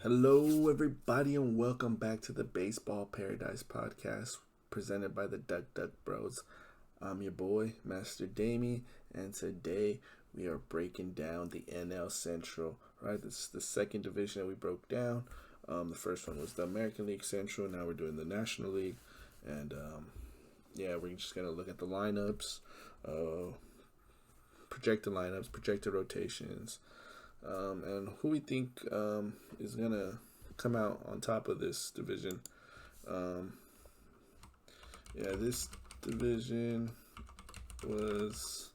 Hello, everybody, and welcome back to the Baseball Paradise podcast presented by the Duck Duck Bros. I'm your boy, Master Dami, and today we are breaking down the NL Central. Right, this is the second division that we broke down. The first one was the American League Central. Now we're doing the National League, and we're just gonna look at the lineups, projected rotations, and who we think is going to come out on top of this division. This division was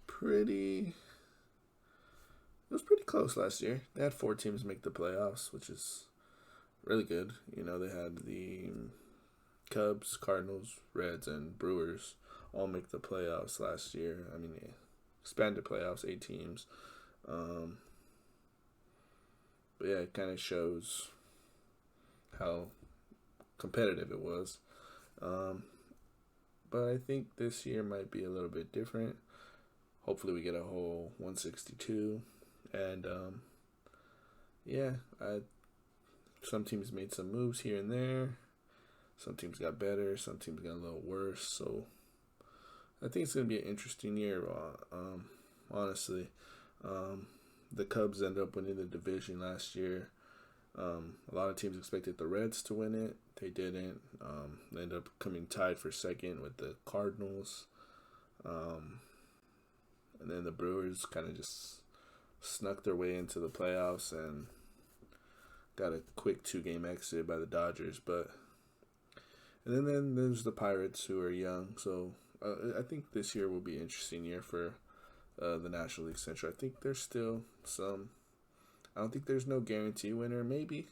pretty close last year. They had 4 teams make the playoffs, which is really good. You know, they had the Cubs, Cardinals, Reds, and Brewers all make the playoffs last year. I mean, expanded playoffs, 8 teams. But yeah, it kind of shows how competitive it was. But I think this year might be a little bit different. Hopefully we get a whole 162. And some teams made some moves here and there. Some teams got better. Some teams got a little worse. So I think it's going to be an interesting year, honestly. The Cubs ended up winning the division last year. A lot of teams expected the Reds to win it. They didn't. They ended up coming tied for second with the Cardinals. And then the Brewers kind of just snuck their way into the playoffs and got a quick 2-game exit by the Dodgers. And then there's the Pirates, who are young. So I think this year will be an interesting year for the National League Central. I think there's still some. I don't think there's no guarantee winner. Maybe,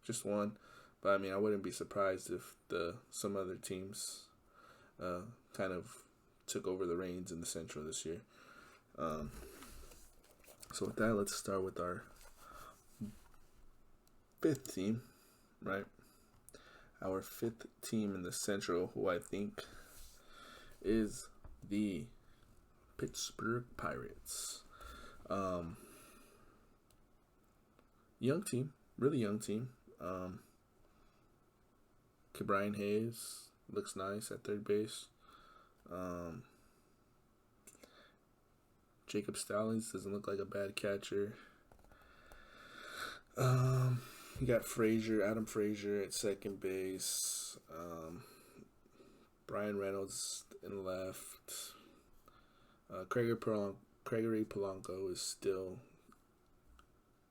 just one. But I mean, I wouldn't be surprised if some other teams kind of took over the reins in the Central this year. So with that, let's start with our 5th team, right? Our 5th team in the Central, who I think is the Pittsburgh Pirates. Young team, really young team. Brian Hayes looks nice at third base. Jacob Stallings doesn't look like a bad catcher. You got Adam Frazier at second base. Brian Reynolds in left. Gregory Polanco is still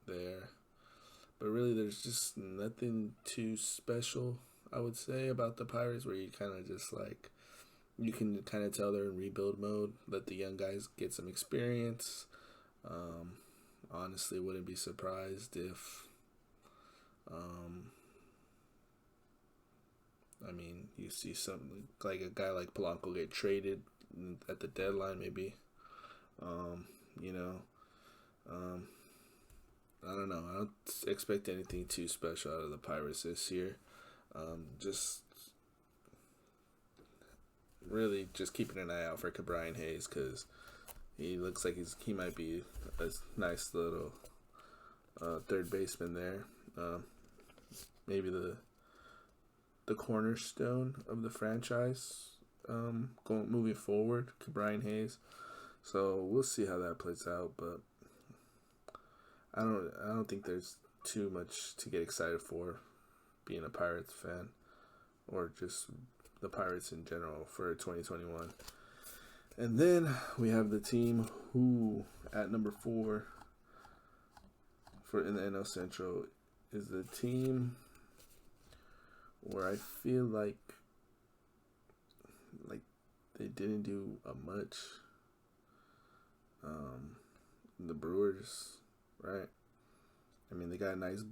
there. But really, there's just nothing too special, I would say, about the Pirates, where you kind of just like, you can kind of tell they're in rebuild mode. Let the young guys get some experience. Honestly, wouldn't be surprised if, you see something like a guy like Polanco get traded at the deadline, maybe. I don't know. I don't expect anything too special out of the Pirates this year. Just keeping an eye out for Brian Hayes, because he looks like he might be a nice little third baseman there. Maybe the cornerstone of the franchise moving forward, Brian Hayes. So we'll see how that plays out, but I don't think there's too much to get excited for being a Pirates fan, or just the Pirates in general for 2021. And then we have the team who, at number 4 in the NL Central, is the team where I feel like they didn't do much. The Brewers, right? I mean, they got nice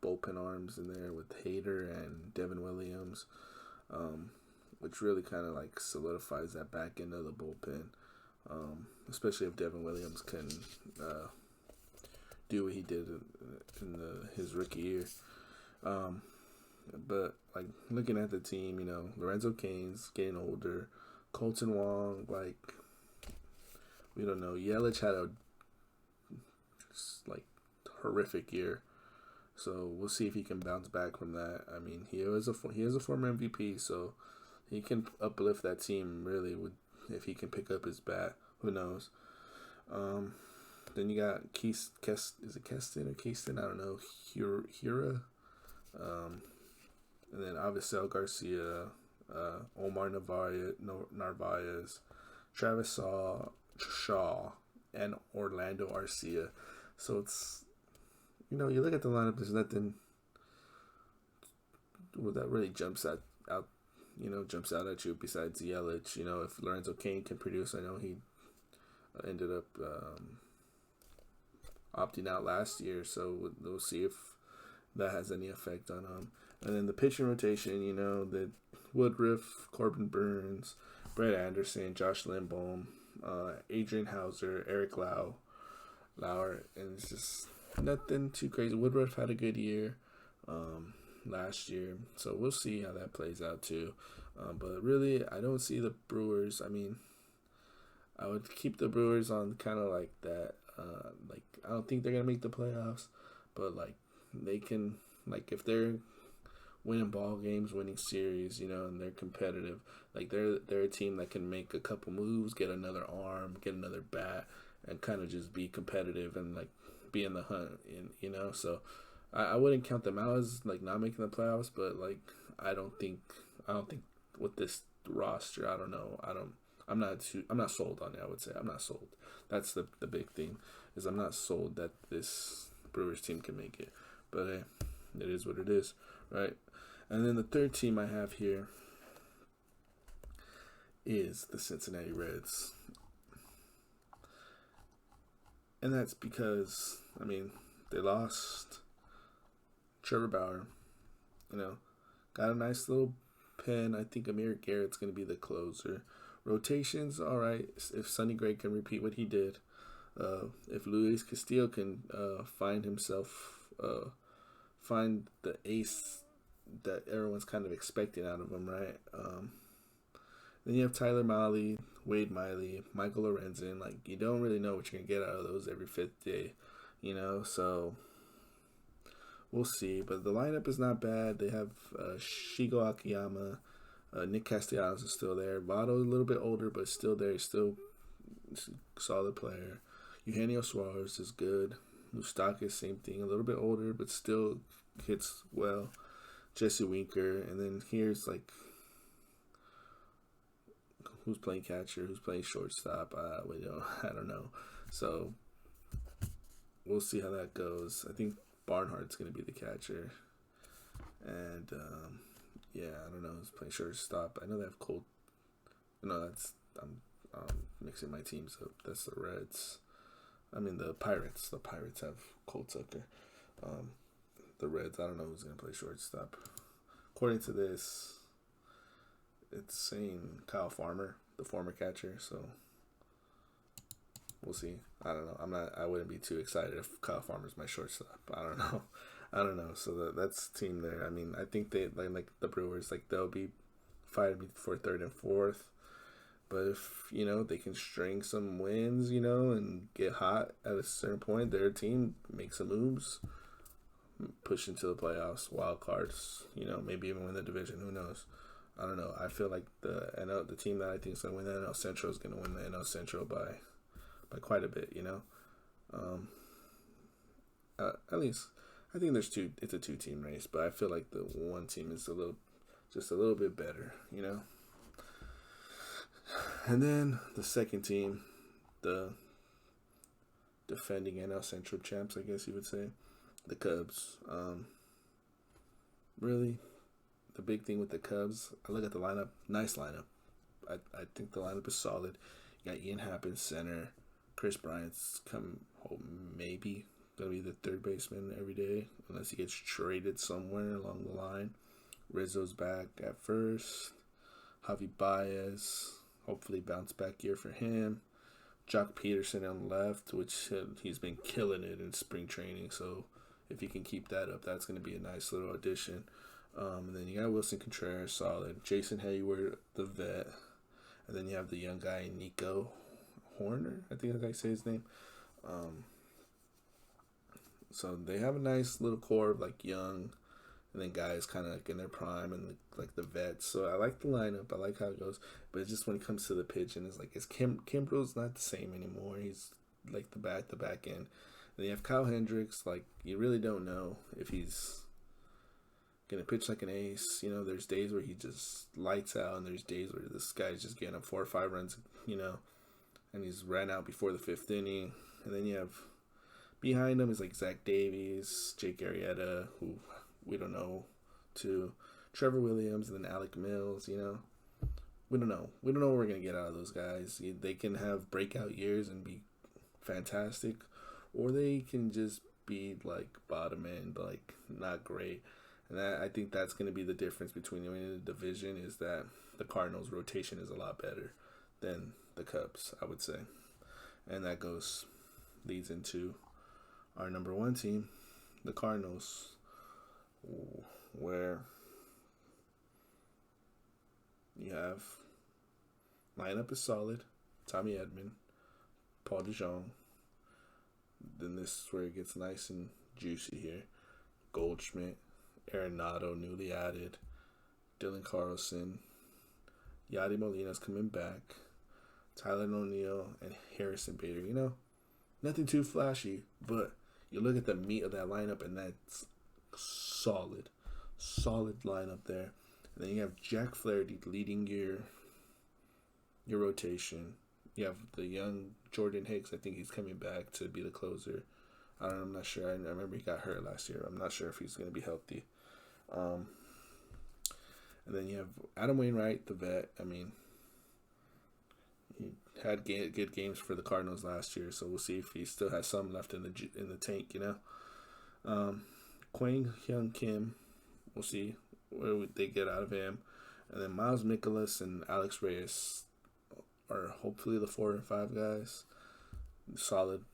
bullpen arms in there with Hader and Devin Williams, which really kind of like solidifies that back end of the bullpen, especially if Devin Williams can do what he did in his rookie year. But like, looking at the team, Lorenzo Cain's getting older, Colton Wong, we don't know. Yelich had a horrific year. So we'll see if he can bounce back from that. I mean, he is a former MVP, so he can uplift that team really if he can pick up his bat. Who knows? Then you got is it Keston or Keston? I don't know. Hura. And then Avisel Garcia, Omar Narvaez, Travis Shaw, and Orlando Arcia. So it's, you look at the lineup, there's nothing that really jumps out at you besides Yelich. If Lorenzo Cain can produce, I know he ended up opting out last year, so we'll see if that has any effect on him. And then the pitching rotation, the Woodruff, Corbin Burns, Brett Anderson, Josh Lindblom, Adrian Hauser, Eric Lauer, and it's just nothing too crazy. Woodruff had a good year last year, so we'll see how that plays out too. But really, I don't see the Brewers. I mean, I would keep the Brewers on kind of like that. I don't think they're gonna make the playoffs, but they can, if they're winning ball games, winning series, and they're competitive. They're a team that can make a couple moves, get another arm, get another bat, and kind of just be competitive and be in the hunt. So I wouldn't count them out as not making the playoffs, but I don't think with this roster, I don't know. I'm not sold on it. I would say I'm not sold. That's the big thing, is I'm not sold that this Brewers team can make it. But hey, it is what it is, right? And then the third team I have here is the Cincinnati Reds. And that's because, they lost Trevor Bauer. Got a nice little pen. I think Amir Garrett's going to be the closer. Rotations, all right. If Sonny Gray can repeat what he did. If Luis Castillo can find the ace that everyone's kind of expecting out of him, right? Then you have Tyler Mahle, Wade Miley, Michael Lorenzen. You don't really know what you're going to get out of those every fifth day, so we'll see. But the lineup is not bad. They have Shigo Akiyama, Nick Castellanos is still there. Votto's a little bit older, but still there. He's still a solid player. Eugenio Suarez is good. Moustakas, same thing. A little bit older, but still hits well. Jesse Winker. And then here's who's playing catcher, who's playing shortstop. I don't know. So we'll see how that goes. I think Barnhart's going to be the catcher. And I don't know who's playing shortstop. I know they have Colt. No, I'm mixing my teams up. That's the Reds. The Pirates. The Pirates have Colt Tucker. The Reds, I don't know who's going to play shortstop. According to this, it's saying Kyle Farmer, the former catcher, so we'll see. I don't know. I wouldn't be too excited if Kyle Farmer's my shortstop. I don't know. So that's the team there. I think they, like the Brewers, they'll be fighting for third and fourth. But if, they can string some wins, and get hot at a certain point, their team makes some moves, push into the playoffs, wild cards, maybe even win the division. Who knows? I don't know. I feel like the team that I think is going to win the NL Central is going to win the NL Central by quite a bit, At least, I think it's a two-team race, but I feel like the one team is a little bit better, And then the second team, the defending NL Central champs, I guess you would say, the Cubs. Really, the big thing with the Cubs, I look at the lineup, nice lineup. I think the lineup is solid. You got Ian Happ in center. Chris Bryant's maybe going to be the third baseman every day, unless he gets traded somewhere along the line. Rizzo's back at first. Javi Baez, hopefully bounce back year for him. Jock Peterson on the left, which he's been killing it in spring training. So if he can keep that up, that's going to be a nice little addition. And then you got Wilson Contreras, solid. Jason Hayward, the vet. And then you have the young guy, Nico Horner. I think that's how you say his name. So they have a nice little core of like young, and then guys kind of like in their prime and like the vets. So I like the lineup. I like how it goes. But it's just when it comes to the pitching, it's like Kimbrel's not the same anymore. He's like the back end. And you have Kyle Hendricks. Like you really don't know if he's gonna pitch like an ace. You know, there's days where he just lights out, and there's days where this guy's just getting up 4 or 5 runs. You know, and he's ran out before the 5th inning. And then you have behind him is like Zach Davies, Jake Arrieta, who we don't know, to Trevor Williams, and then Alec Mills. You know, we don't know. We don't know what we're gonna get out of those guys. They can have breakout years and be fantastic, or they can just be like bottom end, like not great. And I think that's going to be the difference between winning the division, is that the Cardinals' rotation is a lot better than the Cubs, I would say. And that leads into our number 1 team, the Cardinals, where you have lineup is solid. Tommy Edman, Paul DeJong. Then this is where it gets nice and juicy here. Goldschmidt, Arenado, newly added, Dylan Carlson, Yadi Molina's coming back, Tyler O'Neill, and Harrison Bader. You know, nothing too flashy, but you look at the meat of that lineup, and that's solid lineup there. And then you have Jack Flaherty leading your rotation. You have the young Jordan Hicks. I think he's coming back to be the closer. I'm not sure. I remember he got hurt last year. I'm not sure if he's going to be healthy. And then you have Adam Wainwright, the vet. I mean, he had good games for the Cardinals last year, so we'll see if he still has some left in the tank. You know, Kwang Hyun Kim. We'll see where they get out of him. And then Miles Mikolas and Alex Reyes are hopefully the 4 and 5 guys. Solid,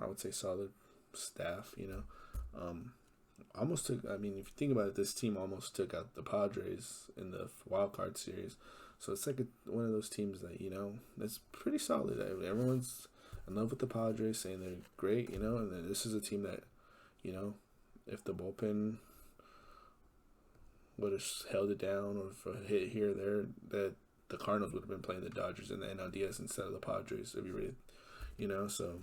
I would say solid staff, you know. Almost took, I mean, if you think about it, this team almost took out the Padres in the wild card series. So it's like one of those teams that, you know, that's pretty solid. Everyone's in love with the Padres, saying they're great, you know, and then this is a team that, you know, if the bullpen would have held it down, or if a hit here or there, that the Cardinals would have been playing the Dodgers in the NLDS instead of the Padres, if you read, you know. So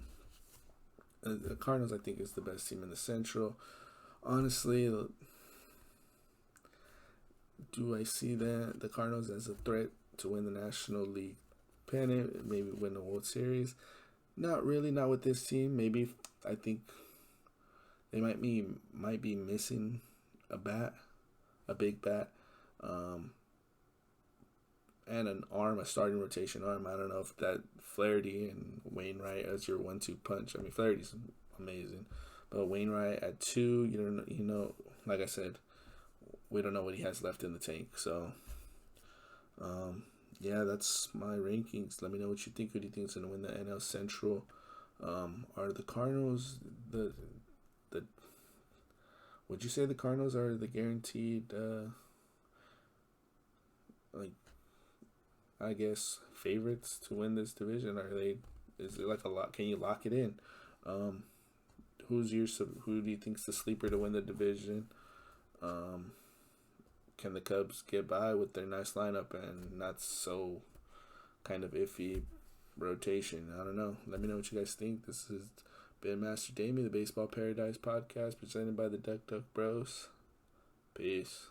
the Cardinals, I think, is the best team in the Central. Honestly, do I see the Cardinals as a threat to win the National League pennant, maybe win the World Series? Not really, not with this team. Maybe I think they might be missing a big bat, and an arm, a starting rotation arm. I don't know if that Flaherty and Wainwright as your 1-2 punch. I mean, Flaherty's amazing, but Wainwright at 2, you know, like I said, we don't know what he has left in the tank. So, yeah, that's my rankings. Let me know what you think. Who do you think is going to win the NL Central? Are the Cardinals would you say the Cardinals are the guaranteed, I guess, favorites to win this division? Is it like a lot? Can you lock it in? Who do you think's the sleeper to win the division? Can the Cubs get by with their nice lineup and not so kind of iffy rotation? I don't know. Let me know what you guys think. This has been Master Dami, the Baseball Paradise podcast, presented by the Duck Duck Bros. Peace.